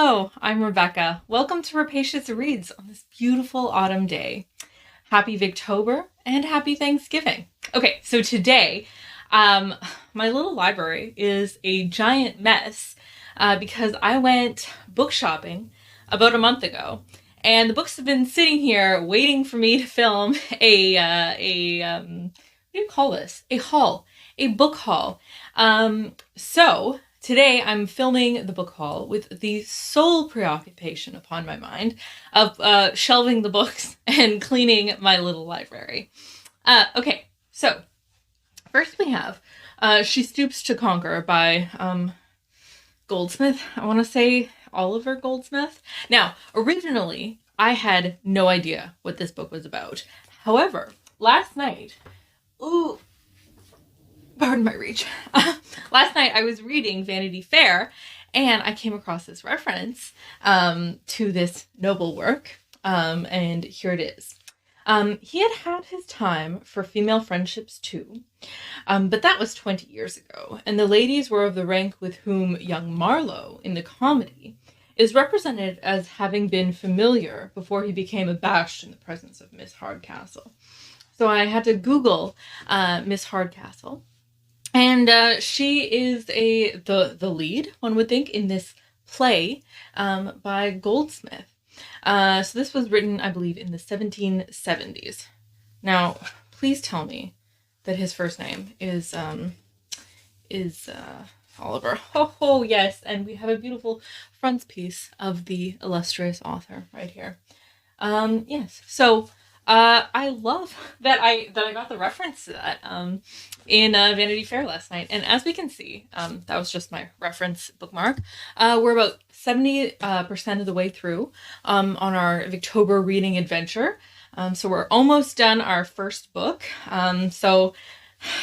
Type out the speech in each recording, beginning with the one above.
Hello, I'm Rebecca. Welcome to Rapacious Reads on this beautiful autumn day. Happy Victober and happy Thanksgiving. Okay, so today, my little library is a giant mess because I went book shopping about a month ago, and the books have been sitting here waiting for me to film what do you call this? A book haul. So today I'm filming the book haul with the sole preoccupation upon my mind of shelving the books and cleaning my little library. Okay, so first we have She Stoops to Conquer by Goldsmith. I want to say Oliver Goldsmith. Now, originally, I had no idea what this book was about. However, last night, pardon my reach. Last night I was reading Vanity Fair and I came across this reference to this noble work, and here it is. He had his time for female friendships too, but that was 20 years ago, and the ladies were of the rank with whom young Marlowe in the comedy is represented as having been familiar before he became abashed in the presence of Miss Hardcastle. So I had to Google Miss Hardcastle, and she is the lead, one would think, in this play by Goldsmith. So this was written, I believe, in the 1770s. Now, please tell me that his first name is Oliver. Oh, yes, and we have a beautiful frontispiece of the illustrious author right here. Yes, so I love that I got the reference to that in Vanity Fair last night, and as we can see, that was just my reference bookmark. We're about 70% of the way through on our Victober reading adventure, so we're almost done our first book. So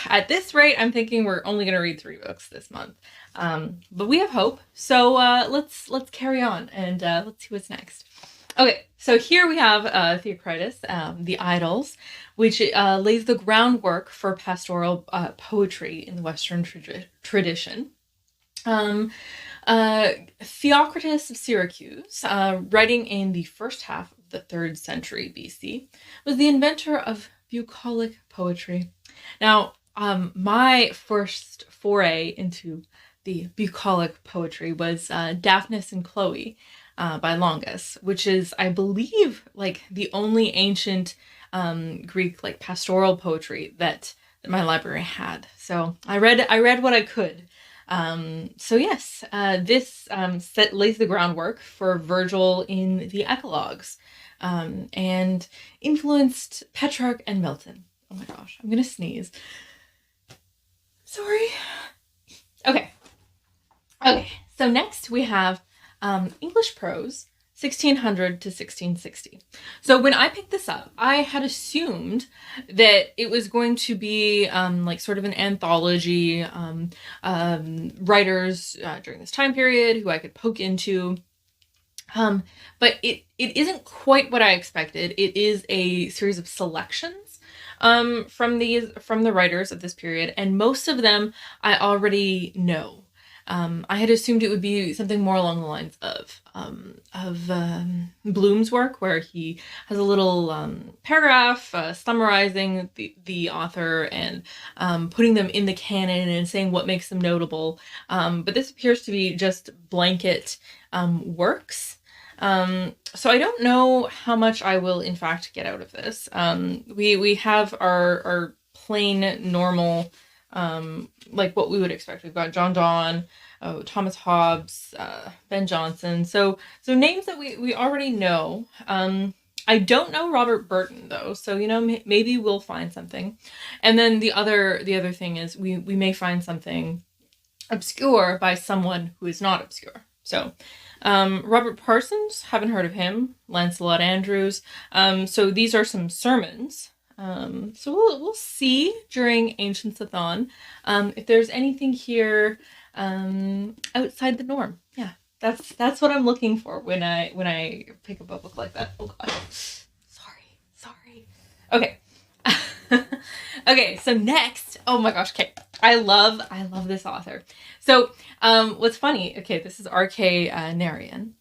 at this rate, I'm thinking we're only going to read 3 books this month, but we have hope. So let's carry on and let's see what's next. Okay, so here we have Theocritus, The Idylls, which lays the groundwork for pastoral poetry in the Western tradition. Theocritus of Syracuse, writing in the first half of the 3rd century BC, was the inventor of bucolic poetry. Now, my first foray into the bucolic poetry was Daphnis and Chloe, by Longus, which is, I believe, like the only ancient Greek like pastoral poetry that my library had. So I read what I could. So yes, this lays the groundwork for Virgil in the Eclogues, and influenced Petrarch and Milton. Oh my gosh, I'm gonna sneeze. Sorry. Okay. So next we have English prose, 1600 to 1660. So when I picked this up, I had assumed that it was going to be like sort of an anthology, writers during this time period who I could poke into. But it isn't quite what I expected. It is a series of selections from the writers of this period, and most of them I already know. I had assumed it would be something more along the lines of Bloom's work, where he has a little paragraph summarizing the author and putting them in the canon and saying what makes them notable. But this appears to be just blanket works. So I don't know how much I will in fact get out of this. We have our plain normal, like what we would expect. We've got John Donne, Thomas Hobbes, Ben Jonson. So names that we already know. I don't know Robert Burton though, so maybe we'll find something. And then the other thing is we may find something obscure by someone who is not obscure. So Robert Parsons, haven't heard of him. Lancelot Andrews. So these are some sermons. So we'll see during Ancients-a-thon if there's anything here outside the norm. Yeah, that's what I'm looking for when I pick up a book like that. Oh god, sorry. Okay. Okay, so next, oh my gosh, okay, I love this author. So what's funny, okay, this is R.K. Narian.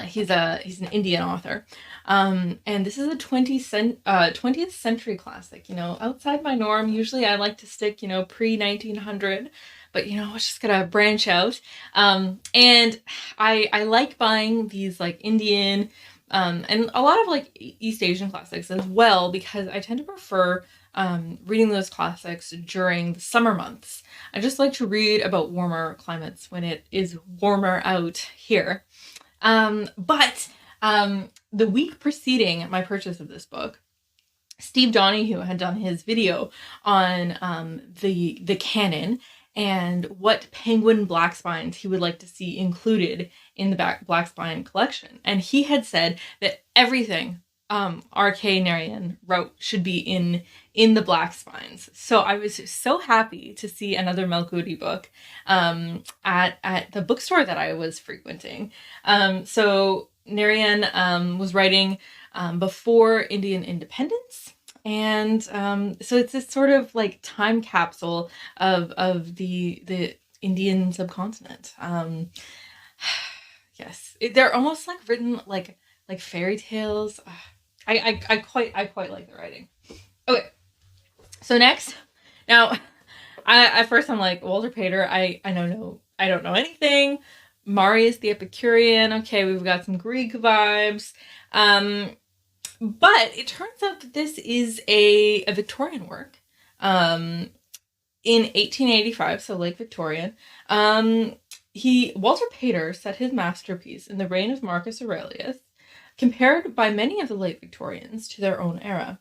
He's an Indian author, and this is a 20th century classic. Outside my norm. Usually, I like to stick pre 1900, but I was just gonna branch out. And I like buying these like Indian, and a lot of like East Asian classics as well, because I tend to prefer reading those classics during the summer months. I just like to read about warmer climates when it is warmer out here. But the week preceding my purchase of this book, Steve Donahue had done his video on the canon and what Penguin Black Spines he would like to see included in the Black Spine collection. And he had said that everything R.K. Narian wrote should be in the Black Spines. So I was so happy to see another Malgudi book at the bookstore that I was frequenting. So Narian was writing before Indian independence. And so it's this sort of like time capsule of the Indian subcontinent. Yes, they're almost like written like fairy tales. I quite like the writing. Okay, so next, now, at first I'm like, Walter Pater, I don't know anything. Is the Epicurean. Okay, we've got some Greek vibes. But it turns out that this is a Victorian work. In 1885, so late Victorian. Walter Pater set his masterpiece in the reign of Marcus Aurelius, compared by many of the late Victorians to their own era.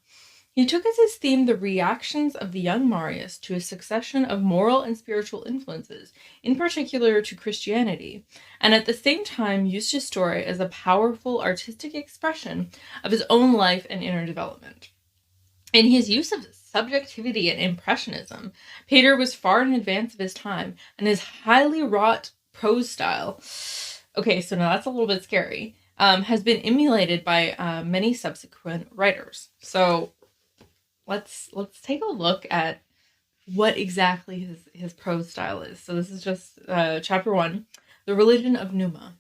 He took as his theme the reactions of the young Marius to a succession of moral and spiritual influences, in particular to Christianity, and at the same time used his story as a powerful artistic expression of his own life and inner development. In his use of subjectivity and impressionism, Pater was far in advance of his time, and his highly wrought prose style, okay, so now that's a little bit scary, has been emulated by many subsequent writers. So let's take a look at what exactly his prose style is. So this is just chapter 1, The Religion of Numa.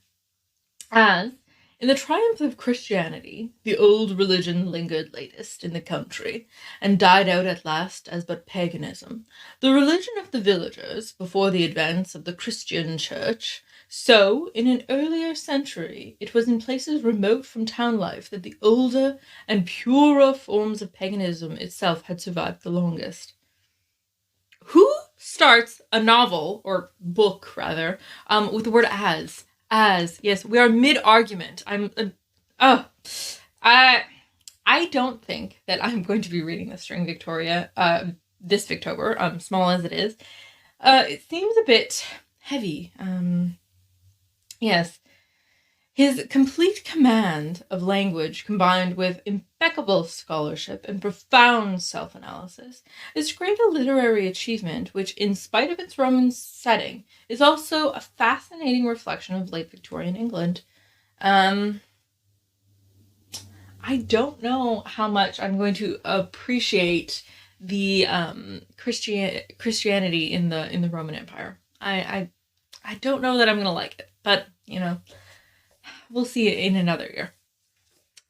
As in the triumph of Christianity, the old religion lingered latest in the country, and died out at last as but paganism, the religion of the villagers before the advance of the Christian church. So, in an earlier century, it was in places remote from town life that the older and purer forms of paganism itself had survived the longest. Who starts a novel, or book rather, with the word as? As, yes, we are mid-argument. I don't think that I'm going to be reading this during Victoria, this Victober, small as it is. It seems a bit heavy. Yes. His complete command of language, combined with impeccable scholarship and profound self-analysis, is quite a literary achievement which, in spite of its Roman setting, is also a fascinating reflection of late Victorian England. I don't know how much I'm going to appreciate the Christianity in the Roman Empire. I don't know that I'm going to like it, but, we'll see it in another year.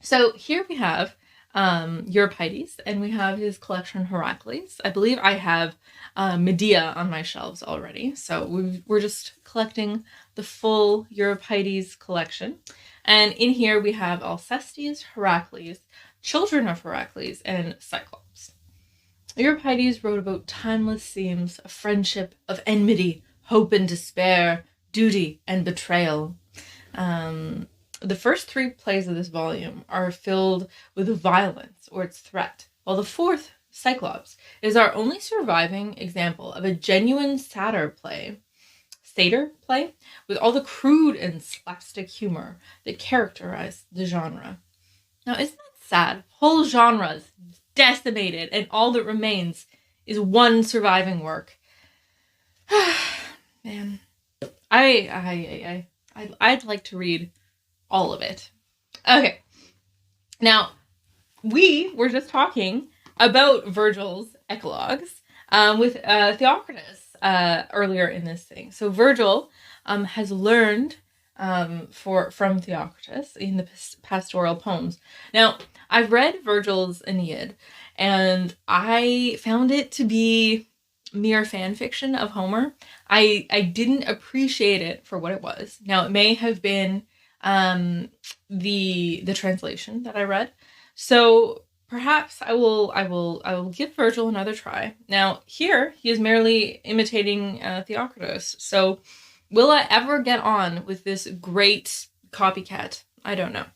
So here we have Euripides, and we have his collection Heracles. I believe I have Medea on my shelves already, so we're just collecting the full Euripides collection. And in here we have Alcestis, Heracles, Children of Heracles, and Cyclops. Euripides wrote about timeless themes of friendship, of enmity, hope and despair, duty and betrayal. The first 3 plays of this volume are filled with violence or its threat, while the 4th, Cyclops, is our only surviving example of a genuine satyr play, with all the crude and slapstick humor that characterize the genre. Now, isn't that sad? Whole genres decimated, and all that remains is one surviving work. Man, I'd like to read all of it. Okay, now we were just talking about Virgil's eclogues with Theocritus earlier in this thing. So Virgil has learned from Theocritus in the pastoral poems. Now, I've read Virgil's Aeneid, and I found it to be mere fan fiction of Homer. I didn't appreciate it for what it was. Now, it may have been the translation that I read. So perhaps I will give Virgil another try. Now, here he is merely imitating Theocritus. So will I ever get on with this great copycat? I don't know.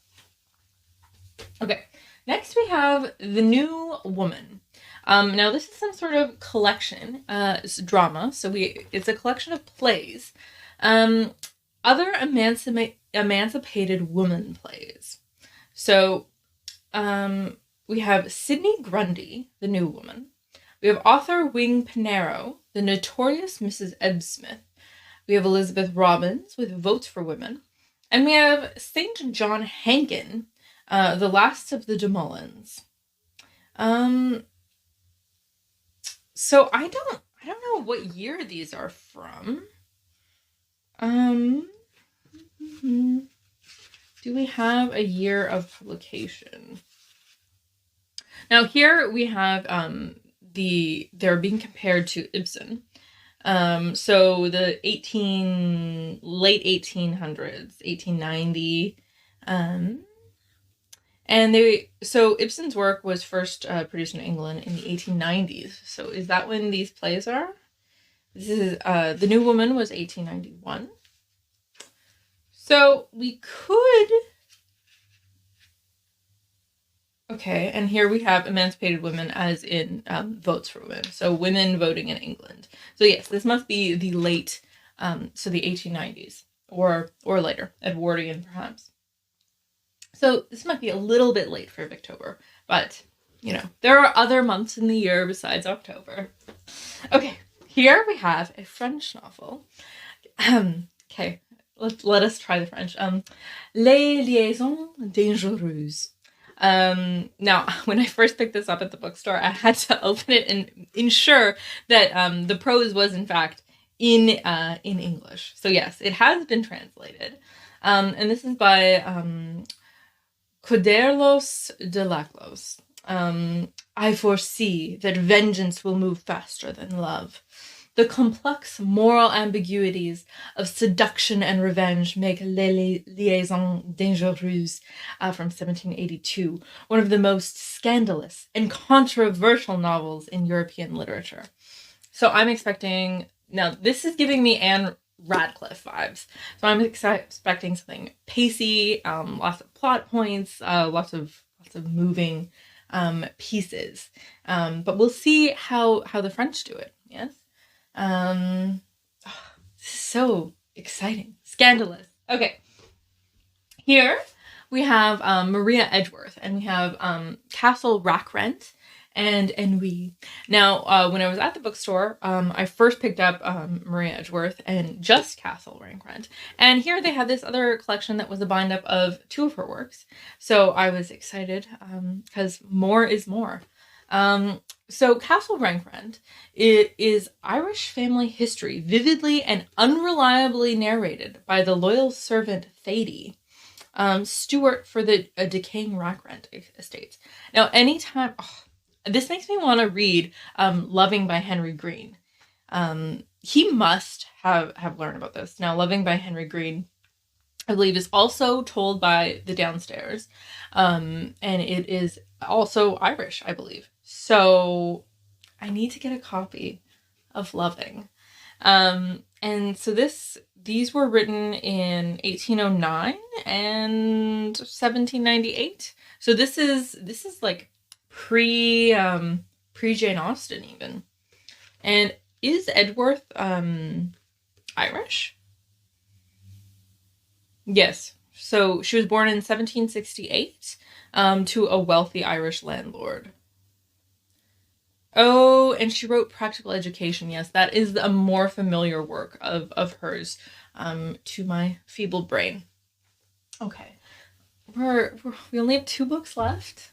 Okay, next we have The New Woman. Now this is some sort of collection, it's drama, so it's a collection of plays, other emancipated woman plays. So we have Sidney Grundy, The New Woman. We have Arthur Wing Pinero, The Notorious Mrs. Ebbsmith. We have Elizabeth Robbins with Votes for Women. And we have St. John Hankin, The Last of the Demoulins. So I don't know what year these are from. Do we have a year of publication? Now here we have they're being compared to Ibsen. So the late 1800s, 1890, so Ibsen's work was first produced in England in the 1890s. So is that when these plays are? This is The New Woman was 1891. So we could. Okay, and here we have Emancipated Women as in Votes for Women. So women voting in England. So yes, this must be the late, so the 1890s or later, Edwardian perhaps. So this might be a little bit late for October, but you know, there are other months in the year besides October. Okay, here we have a French novel. Okay, let us try the French. Les Liaisons Dangereuses. Now, when I first picked this up at the bookstore, I had to open it and ensure that the prose was in fact in English. So yes, it has been translated. And this is by Coderlos de Laclos. I foresee that vengeance will move faster than love. The complex moral ambiguities of seduction and revenge make Les Liaisons Dangereuses from 1782 one of the most scandalous and controversial novels in European literature. So I'm expecting, now this is giving me Anne Radcliffe vibes. So I'm expecting something pacey, lots of plot points, lots of moving pieces. But we'll see how the French do it. Yes. So exciting. Scandalous. Okay. Here we have Maria Edgeworth, and we have Castle Rackrent and Ennui. Now, when I was at the bookstore, I first picked up Maria Edgeworth and just Castle Rackrent. And here they had this other collection that was a bind-up of two of her works. So I was excited because more is more. So Castle Rackrent is Irish family history, vividly and unreliably narrated by the loyal servant Thady, steward for the decaying Rackrent estates. Now, anytime, this makes me want to read Loving by Henry Green. He must have learned about this. Now, Loving by Henry Green, I believe, is also told by the Downstairs, and it is also Irish, I believe. So I need to get a copy of Loving. And so these were written in 1809 and 1798. So this is like pre Jane Austen even. And is Edgeworth Irish? Yes. So she was born in 1768 to a wealthy Irish landlord. Oh, and she wrote Practical Education. Yes, that is a more familiar work of hers to my feeble brain. Okay. We only have 2 books left.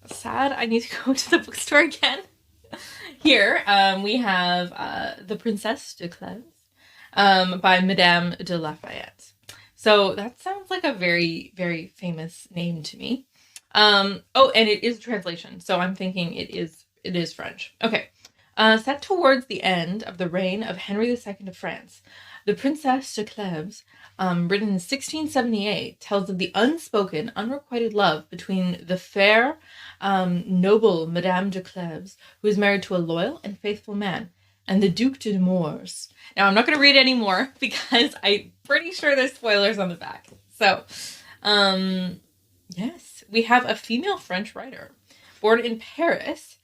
Sad. I need to go to the bookstore again. Here we have The Princesse de Clèves by Madame de Lafayette. So that sounds like a very, very famous name to me. And it is a translation, so I'm thinking it is French. Okay. Set towards the end of the reign of Henry II of France, the Princess de Cleves, written in 1678, tells of the unspoken, unrequited love between the fair, noble Madame de Cleves, who is married to a loyal and faithful man, and the Duc de Nemours. Now, I'm not going to read any more because I'm pretty sure there's spoilers on the back. So, yes, we have a female French writer born in Paris.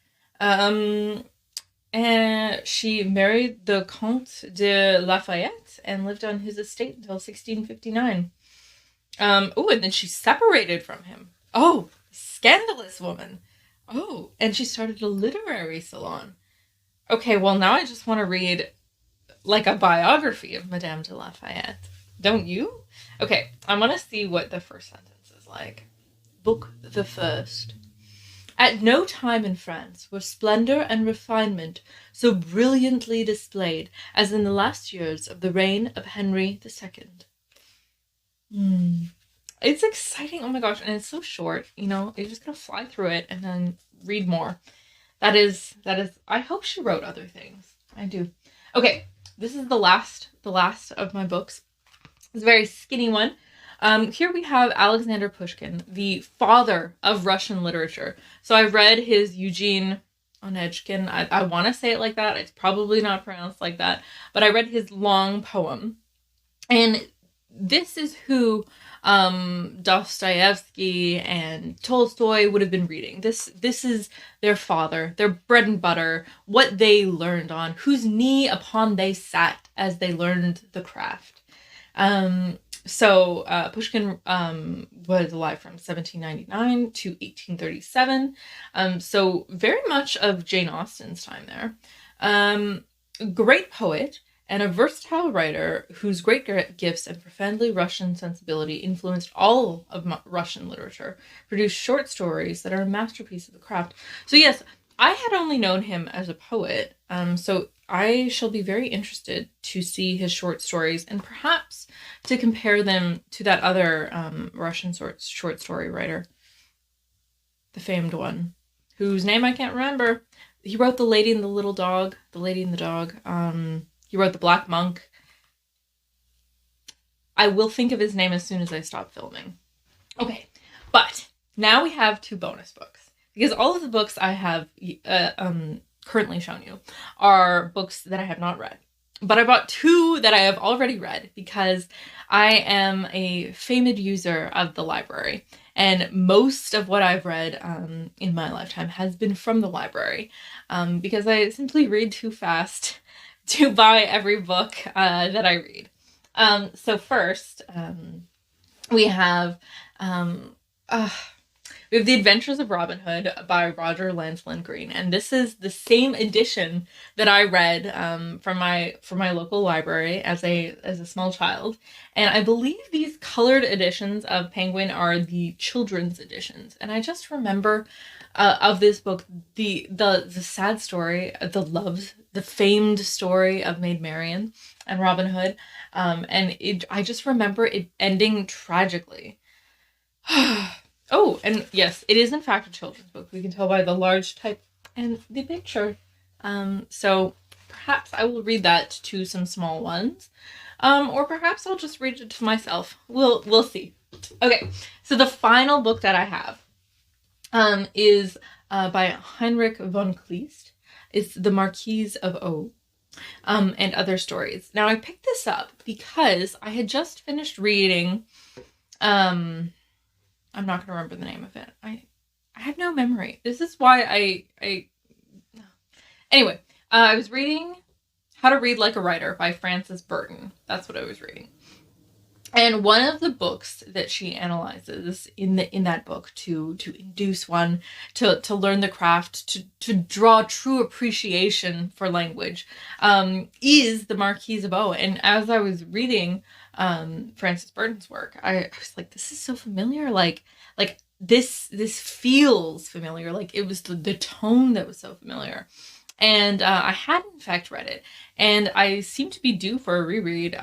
And she married the Comte de Lafayette and lived on his estate until 1659. And then she separated from him. Oh, scandalous woman. Oh, and she started a literary salon. Okay, well, now I just want to read like a biography of Madame de Lafayette. Don't you? Okay, I want to see what the first sentence is like. Book the first. At no time in France were splendor and refinement so brilliantly displayed as in the last years of the reign of Henry II. It's exciting. Oh my gosh. And it's so short, you're just going to fly through it and then read more. That is, I hope she wrote other things. I do. Okay. This is the last of my books. It's a very skinny one. Here we have Alexander Pushkin, the father of Russian literature. So I read his Eugene Onegin. I want to say it like that. It's probably not pronounced like that. But I read his long poem. And this is who Dostoevsky and Tolstoy would have been reading. This is their father, their bread and butter, what they learned on, whose knee upon they sat as they learned the craft. So Pushkin was alive from 1799 to 1837. So very much of Jane Austen's time there. Great poet and a versatile writer whose great gifts and profoundly Russian sensibility influenced all of Russian literature, produced short stories that are a masterpiece of the craft. So yes, I had only known him as a poet, so I shall be very interested to see his short stories and perhaps to compare them to that other Russian short story writer, the famed one, whose name I can't remember. He wrote The Lady and the Little Dog, The Lady and the Dog. He wrote The Black Monk. I will think of his name as soon as I stop filming. Okay, but now we have 2 bonus books, because all of the books I have currently shown you are books that I have not read. But I bought 2 that I have already read because I am a famed user of the library. And most of what I've read in my lifetime has been from the library because I simply read too fast to buy every book that I read. So first, we have The Adventures of Robin Hood by Roger Landslen Green, and this is the same edition that I read from my local library as a small child. And I believe these colored editions of Penguin are the children's editions. And I just remember of this book the sad story, the famed story of Maid Marian and Robin Hood, and I just remember it ending tragically. Oh, and yes, it is in fact a children's book. We can tell by the large type and the picture. So perhaps I will read that to some small ones, or perhaps I'll just read it to myself. We'll see. Okay, so the final book that I have is by Heinrich von Kleist. It's The Marquise of O. And Other Stories. Now, I picked this up because I had just finished reading, I'm not going to remember the name of it. I have no memory. This is why anyway, I was reading How to Read Like a Writer by Frances Burton. That's what I was reading. And one of the books that she analyzes in that book to induce one to learn the craft, to draw true appreciation for language, is The Marquise of O. And as I was reading Frances Burton's work, I was like, this is so familiar. Like this feels familiar. Like it was the tone that was so familiar. And I had in fact read it, and I seem to be due for a reread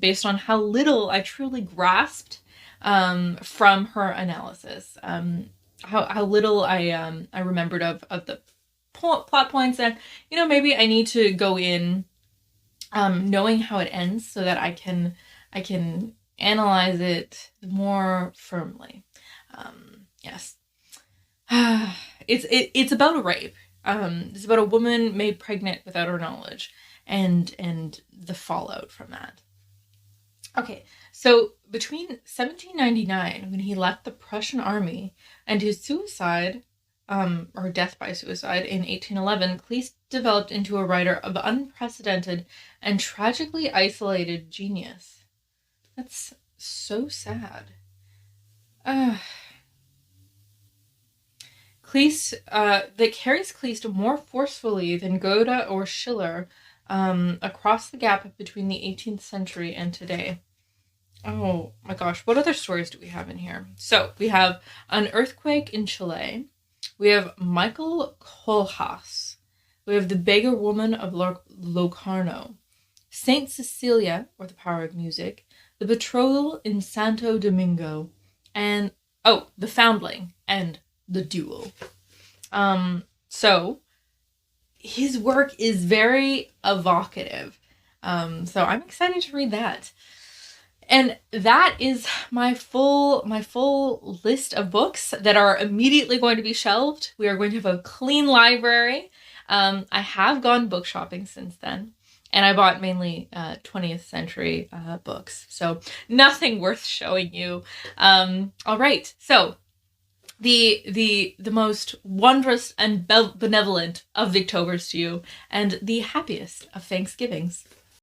based on how little I truly grasped from her analysis. How little I remembered of the plot points, and maybe I need to go in knowing how it ends so that I can analyze it more firmly. Yes. It's about a rape. It's about a woman made pregnant without her knowledge, and the fallout from that. Okay, so between 1799, when he left the Prussian army, and his suicide, or death by suicide in 1811, Kleist developed into a writer of unprecedented and tragically isolated genius. That's so sad. Kleist, that carries Kleist more forcefully than Goethe or Schiller across the gap between the 18th century and today. Oh my gosh, what other stories do we have in here? So we have An Earthquake in Chile. We have Michael Kohlhaas. We have The Beggar Woman of Locarno. Saint Cecilia, or The Power of Music. The Betrothal in Santo Domingo. And, The Foundling and The Duel. So his work is very evocative. So I'm excited to read that. And that is my full list of books that are immediately going to be shelved. We are going to have a clean library. I have gone book shopping since then, and I bought mainly 20th century books. So nothing worth showing you. All right. So the most wondrous and benevolent of Victobers to you, and the happiest of Thanksgivings.